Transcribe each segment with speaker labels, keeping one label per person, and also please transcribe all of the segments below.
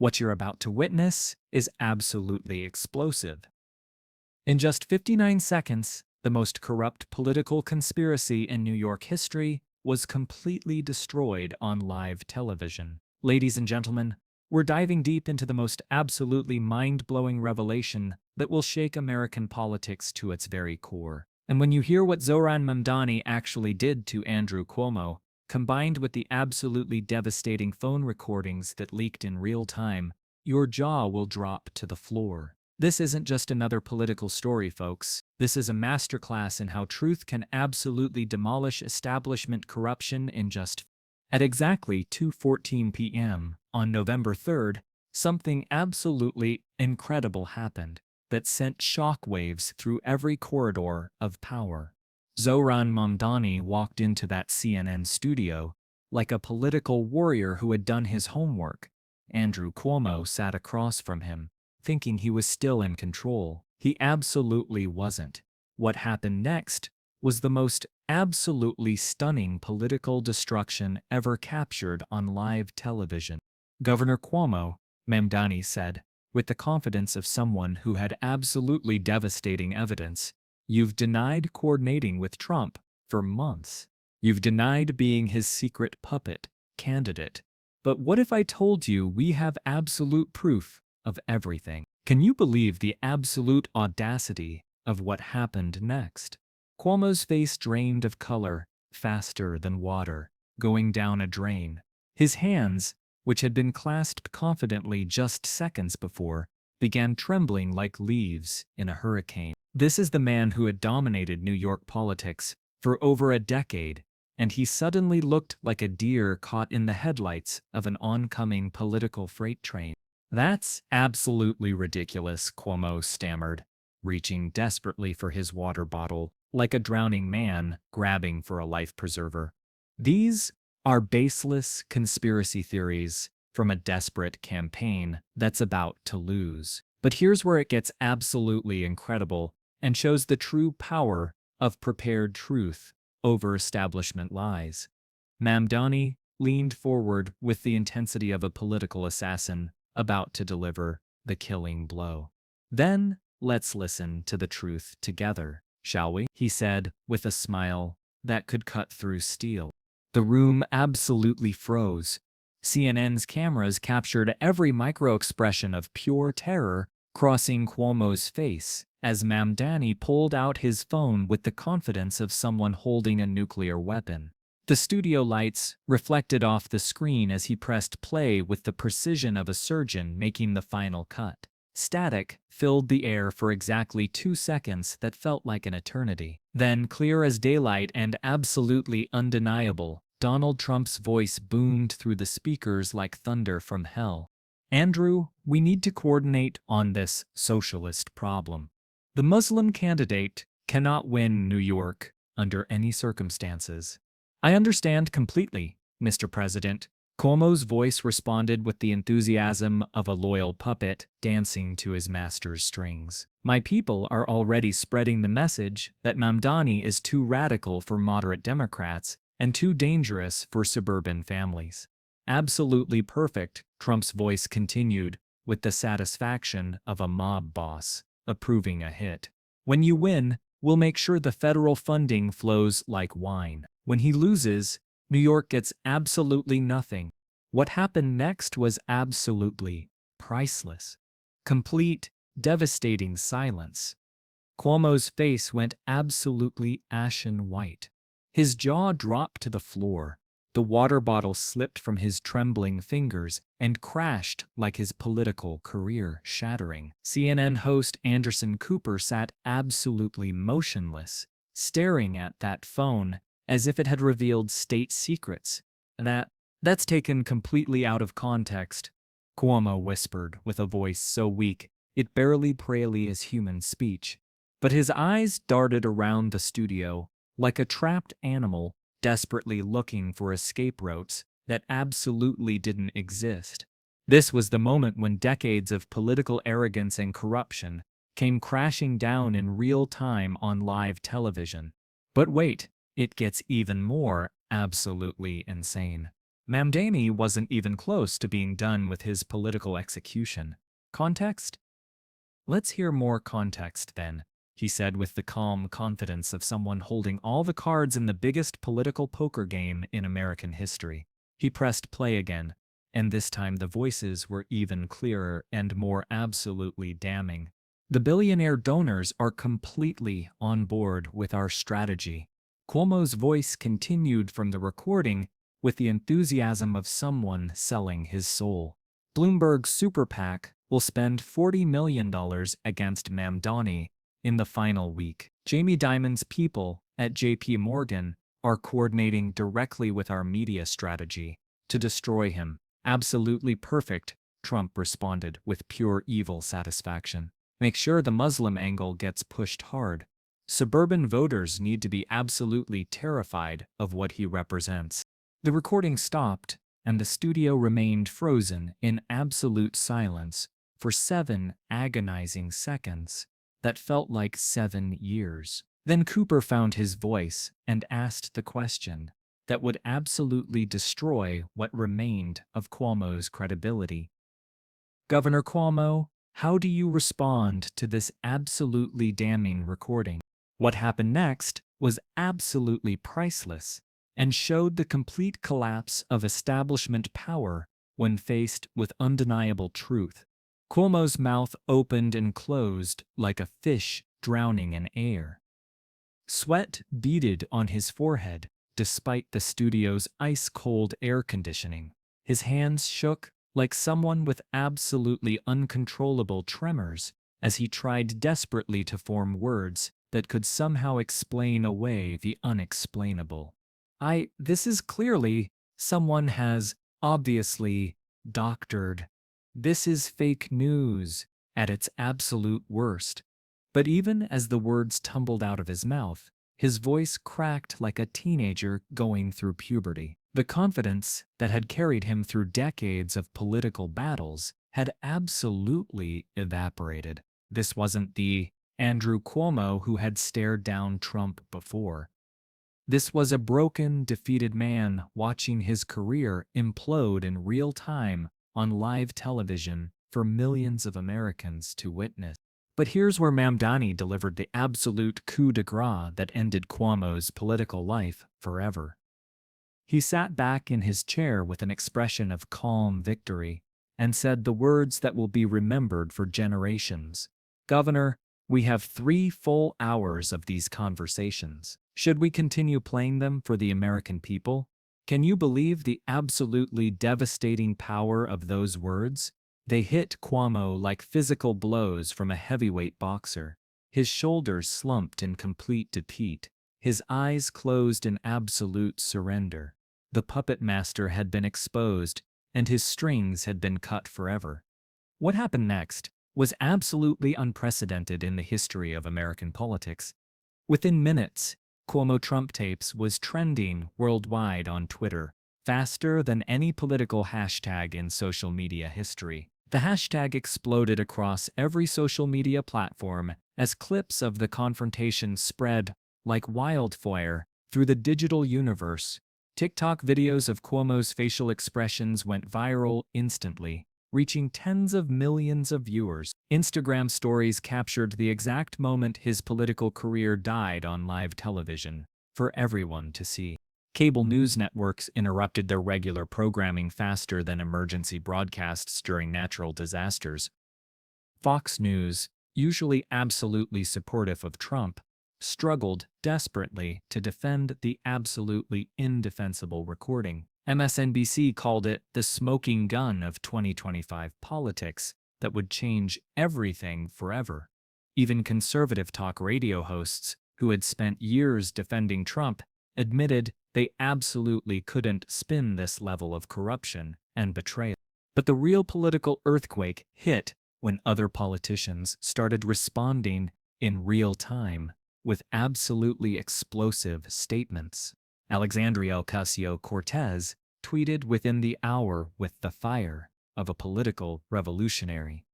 Speaker 1: What you're about to witness is absolutely explosive. In just 59 seconds, the most corrupt political conspiracy in New York history was completely destroyed on live television. Ladies and gentlemen, we're diving deep into the most absolutely mind-blowing revelation that will shake American politics to its very core. And when you hear what Zohran Mamdani actually did to Andrew Cuomo, combined with the absolutely devastating phone recordings that leaked in real time, your jaw will drop to the floor. This isn't just another political story, folks. This is a masterclass in how truth can absolutely demolish establishment corruption in just. At exactly 2:14 p.m. on November 3rd, something absolutely incredible happened that sent shockwaves through every corridor of power. Zohran Mamdani walked into that CNN studio like a political warrior who had done his homework. Andrew Cuomo sat across from him, thinking he was still in control. He absolutely wasn't. What happened next was the most absolutely stunning political destruction ever captured on live television. Governor Cuomo, Mamdani said, with the confidence of someone who had absolutely devastating evidence, "You've denied coordinating with Trump for months. You've denied being his secret puppet candidate. But what if I told you we have absolute proof of everything?" Can you believe the absolute audacity of what happened next? Cuomo's face drained of color faster than water going down a drain. His hands, which had been clasped confidently just seconds before, began trembling like leaves in a hurricane. This is the man who had dominated New York politics for over a decade, and he suddenly looked like a deer caught in the headlights of an oncoming political freight train. "That's absolutely ridiculous," Cuomo stammered, reaching desperately for his water bottle, like a drowning man grabbing for a life preserver. "These are baseless conspiracy theories from a desperate campaign that's about to lose." But here's where it gets absolutely incredible and shows the true power of prepared truth over establishment lies. Mamdani leaned forward with the intensity of a political assassin about to deliver the killing blow. "Then let's listen to the truth together, shall we?" he said with a smile that could cut through steel. The room absolutely froze. CNN's cameras captured every micro-expression of pure terror crossing Cuomo's face as Mamdani pulled out his phone with the confidence of someone holding a nuclear weapon. The studio lights reflected off the screen as he pressed play with the precision of a surgeon making the final cut. Static filled the air for exactly 2 seconds that felt like an eternity. Then, clear as daylight and absolutely undeniable, Donald Trump's voice boomed through the speakers like thunder from hell. "Andrew, we need to coordinate on this socialist problem. The Muslim candidate cannot win New York under any circumstances." "I understand completely, Mr. President." Cuomo's voice responded with the enthusiasm of a loyal puppet dancing to his master's strings. "My people are already spreading the message that Mamdani is too radical for moderate Democrats and too dangerous for suburban families." "Absolutely perfect," Trump's voice continued with the satisfaction of a mob boss approving a hit. "When you win, we'll make sure the federal funding flows like wine. When he loses, New York gets absolutely nothing." What happened next was absolutely priceless. Complete, devastating silence. Cuomo's face went absolutely ashen white. His jaw dropped to the floor. The water bottle slipped from his trembling fingers and crashed like his political career shattering. CNN host Anderson Cooper sat absolutely motionless, staring at that phone as if it had revealed state secrets. That's taken completely out of context," Cuomo whispered with a voice so weak it barely prayly as human speech. But his eyes darted around the studio like a trapped animal desperately looking for escape routes that absolutely didn't exist. This was the moment when decades of political arrogance and corruption came crashing down in real time on live television. But wait, it gets even more absolutely insane. Mamdani wasn't even close to being done with his political execution. Context? Let's hear more context then, he said with the calm confidence of someone holding all the cards in the biggest political poker game in American history. He pressed play again, and this time the voices were even clearer and more absolutely damning. The billionaire donors are completely on board with our strategy. Cuomo's voice continued from the recording with the enthusiasm of someone selling his soul. Bloomberg's super PAC will spend $40 million against Mamdani in the final week. Jamie Dimon's people at JP Morgan are coordinating directly with our media strategy to destroy him. Absolutely perfect, Trump responded with pure evil satisfaction. Make sure the Muslim angle gets pushed hard. Suburban voters need to be absolutely terrified of what he represents. The recording stopped, and the studio remained frozen in absolute silence for 7 agonizing seconds that felt like 7 years. Then Cooper found his voice and asked the question that would absolutely destroy what remained of Cuomo's credibility. Governor Cuomo, how do you respond to this absolutely damning recording? What happened next was absolutely priceless and showed the complete collapse of establishment power when faced with undeniable truth. Cuomo's mouth opened and closed like a fish drowning in air. Sweat beaded on his forehead despite the studio's ice-cold air conditioning. His hands shook like someone with absolutely uncontrollable tremors as he tried desperately to form words that could somehow explain away the unexplainable. This is clearly, someone has obviously doctored. This is fake news at its absolute worst. But even as the words tumbled out of his mouth, his voice cracked like a teenager going through puberty. The confidence that had carried him through decades of political battles had absolutely evaporated. This wasn't the Andrew Cuomo who had stared down Trump before. This was a broken, defeated man watching his career implode in real time on live television for millions of Americans to witness. But here's where Mamdani delivered the absolute coup de grace that ended Cuomo's political life forever. He sat back in his chair with an expression of calm victory and said the words that will be remembered for generations. Governor, we have 3 full hours of these conversations. Should we continue playing them for the American people? Can you believe the absolutely devastating power of those words? They hit Cuomo like physical blows from a heavyweight boxer. His shoulders slumped in complete defeat. His eyes closed in absolute surrender. The puppet master had been exposed, and his strings had been cut forever. What happened next was absolutely unprecedented in the history of American politics. Within minutes, Cuomo Trump tapes was trending worldwide on Twitter, faster than any political hashtag in social media history. The hashtag exploded across every social media platform as clips of the confrontation spread like wildfire through the digital universe. TikTok videos of Cuomo's facial expressions went viral instantly, reaching tens of millions of viewers. Instagram stories captured the exact moment his political career died on live television, for everyone to see. Cable news networks interrupted their regular programming faster than emergency broadcasts during natural disasters. Fox News, usually absolutely supportive of Trump, struggled desperately to defend the absolutely indefensible recording. MSNBC called it the smoking gun of 2025 politics that would change everything forever. Even conservative talk radio hosts, who had spent years defending Trump, admitted they absolutely couldn't spin this level of corruption and betrayal. But the real political earthquake hit when other politicians started responding in real time with absolutely explosive statements. Alexandria Ocasio-Cortez tweeted within the hour with the fire of a political revolutionary.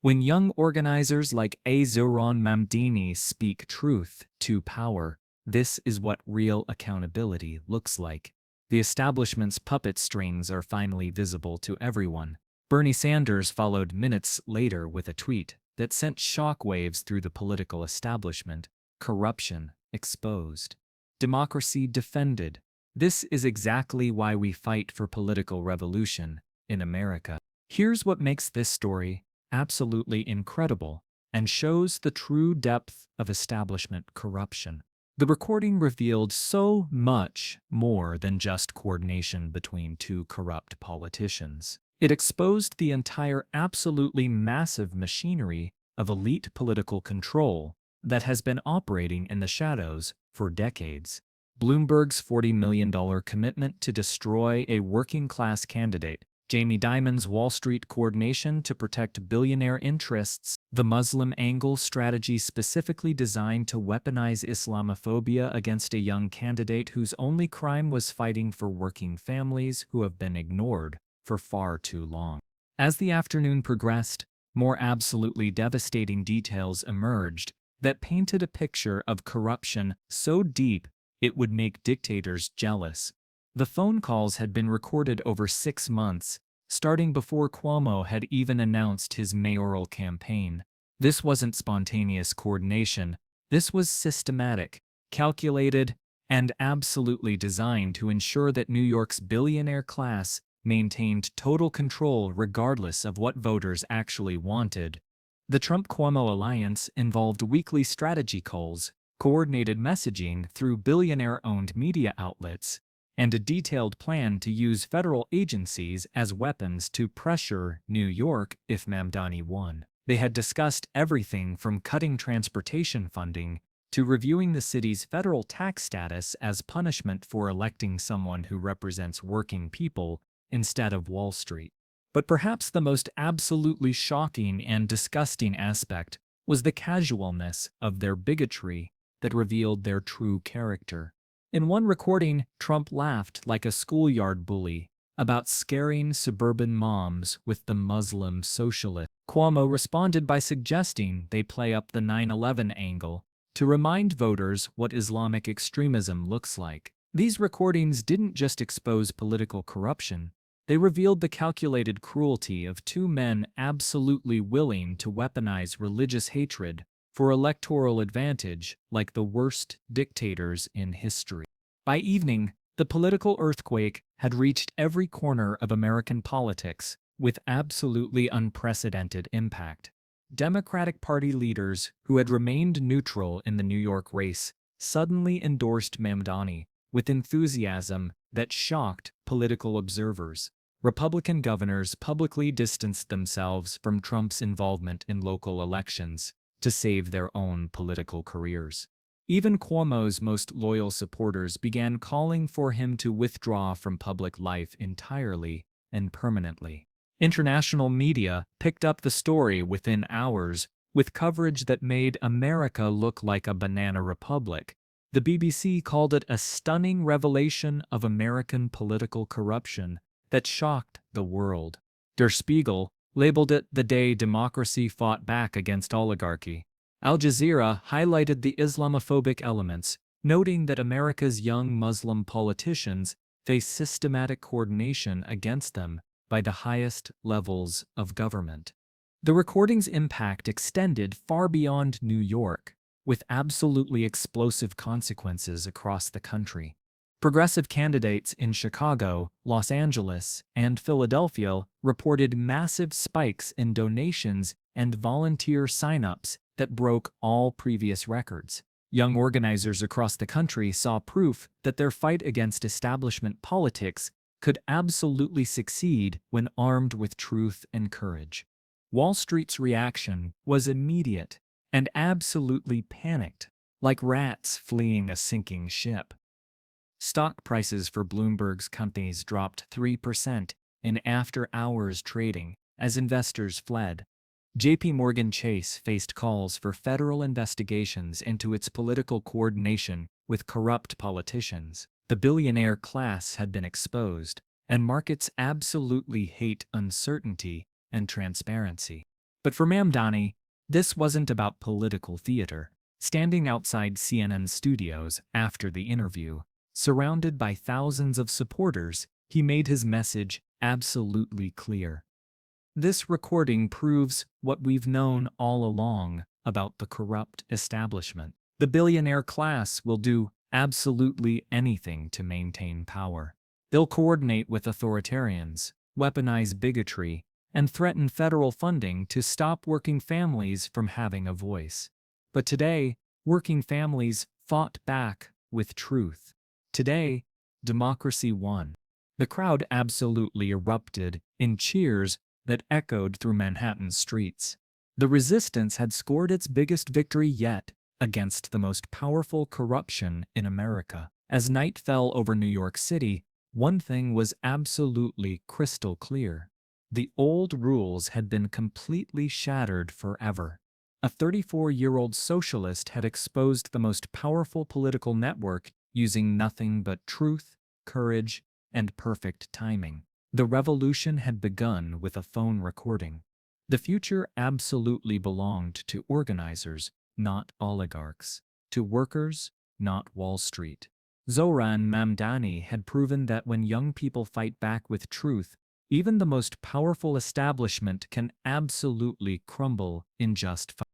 Speaker 1: When young organizers like Zohran Mamdani speak truth to power, this is what real accountability looks like. The establishment's puppet strings are finally visible to everyone. Bernie Sanders followed minutes later with a tweet that sent shockwaves through the political establishment. Corruption exposed. Democracy defended. This is exactly why we fight for political revolution in America. Here's what makes this story absolutely incredible and shows the true depth of establishment corruption. The recording revealed so much more than just coordination between two corrupt politicians. It exposed the entire absolutely massive machinery of elite political control that has been operating in the shadows for decades. Bloomberg's $40 million commitment to destroy a working-class candidate, Jamie Dimon's Wall Street coordination to protect billionaire interests, the Muslim angle strategy specifically designed to weaponize Islamophobia against a young candidate whose only crime was fighting for working families who have been ignored for far too long. As the afternoon progressed, more absolutely devastating details emerged that painted a picture of corruption so deep it would make dictators jealous. The phone calls had been recorded over 6 months, starting before Cuomo had even announced his mayoral campaign. This wasn't spontaneous coordination. This was systematic, calculated, and absolutely designed to ensure that New York's billionaire class maintained total control regardless of what voters actually wanted. The Trump-Cuomo alliance involved weekly strategy calls, coordinated messaging through billionaire-owned media outlets, and a detailed plan to use federal agencies as weapons to pressure New York if Mamdani won. They had discussed everything from cutting transportation funding to reviewing the city's federal tax status as punishment for electing someone who represents working people instead of Wall Street. But perhaps the most absolutely shocking and disgusting aspect was the casualness of their bigotry that revealed their true character. In one recording, Trump laughed like a schoolyard bully about scaring suburban moms with the Muslim socialist. Cuomo responded by suggesting they play up the 9/11 angle to remind voters what Islamic extremism looks like. These recordings didn't just expose political corruption, they revealed the calculated cruelty of two men absolutely willing to weaponize religious hatred for electoral advantage like the worst dictators in history. By evening, the political earthquake had reached every corner of American politics with absolutely unprecedented impact. Democratic Party leaders who had remained neutral in the New York race suddenly endorsed Mamdani with enthusiasm that shocked political observers. Republican governors publicly distanced themselves from Trump's involvement in local elections to save their own political careers. Even Cuomo's most loyal supporters began calling for him to withdraw from public life entirely and permanently. International media picked up the story within hours with coverage that made America look like a banana republic. The BBC called it a stunning revelation of American political corruption that shocked the world. Der Spiegel labeled it the day democracy fought back against oligarchy. Al Jazeera highlighted the Islamophobic elements, noting that America's young Muslim politicians face systematic coordination against them by the highest levels of government. The recording's impact extended far beyond New York, with absolutely explosive consequences across the country. Progressive candidates in Chicago, Los Angeles, and Philadelphia reported massive spikes in donations and volunteer sign-ups that broke all previous records. Young organizers across the country saw proof that their fight against establishment politics could absolutely succeed when armed with truth and courage. Wall Street's reaction was immediate and absolutely panicked, like rats fleeing a sinking ship. Stock prices for Bloomberg's companies dropped 3% in after-hours trading as investors fled. J.P. Morgan Chase faced calls for federal investigations into its political coordination with corrupt politicians. The billionaire class had been exposed, and markets absolutely hate uncertainty and transparency. But for Mamdani, this wasn't about political theater. Standing outside CNN studios after the interview, Surrounded by thousands of supporters, he made his message absolutely clear. This recording proves what we've known all along about the corrupt establishment. The billionaire class will do absolutely anything to maintain power. They'll coordinate with authoritarians, weaponize bigotry, and threaten federal funding to stop working families from having a voice. But today, working families fought back with truth. Today, democracy won. The crowd absolutely erupted in cheers that echoed through Manhattan's streets. The resistance had scored its biggest victory yet against the most powerful corruption in America. As night fell over New York City, one thing was absolutely crystal clear. The old rules had been completely shattered forever. A 34-year-old socialist had exposed the most powerful political network using nothing but truth, courage, and perfect timing. The revolution had begun with a phone recording. The future absolutely belonged to organizers, not oligarchs, to workers, not Wall Street. Zohran Mamdani had proven that when young people fight back with truth, even the most powerful establishment can absolutely crumble in just 5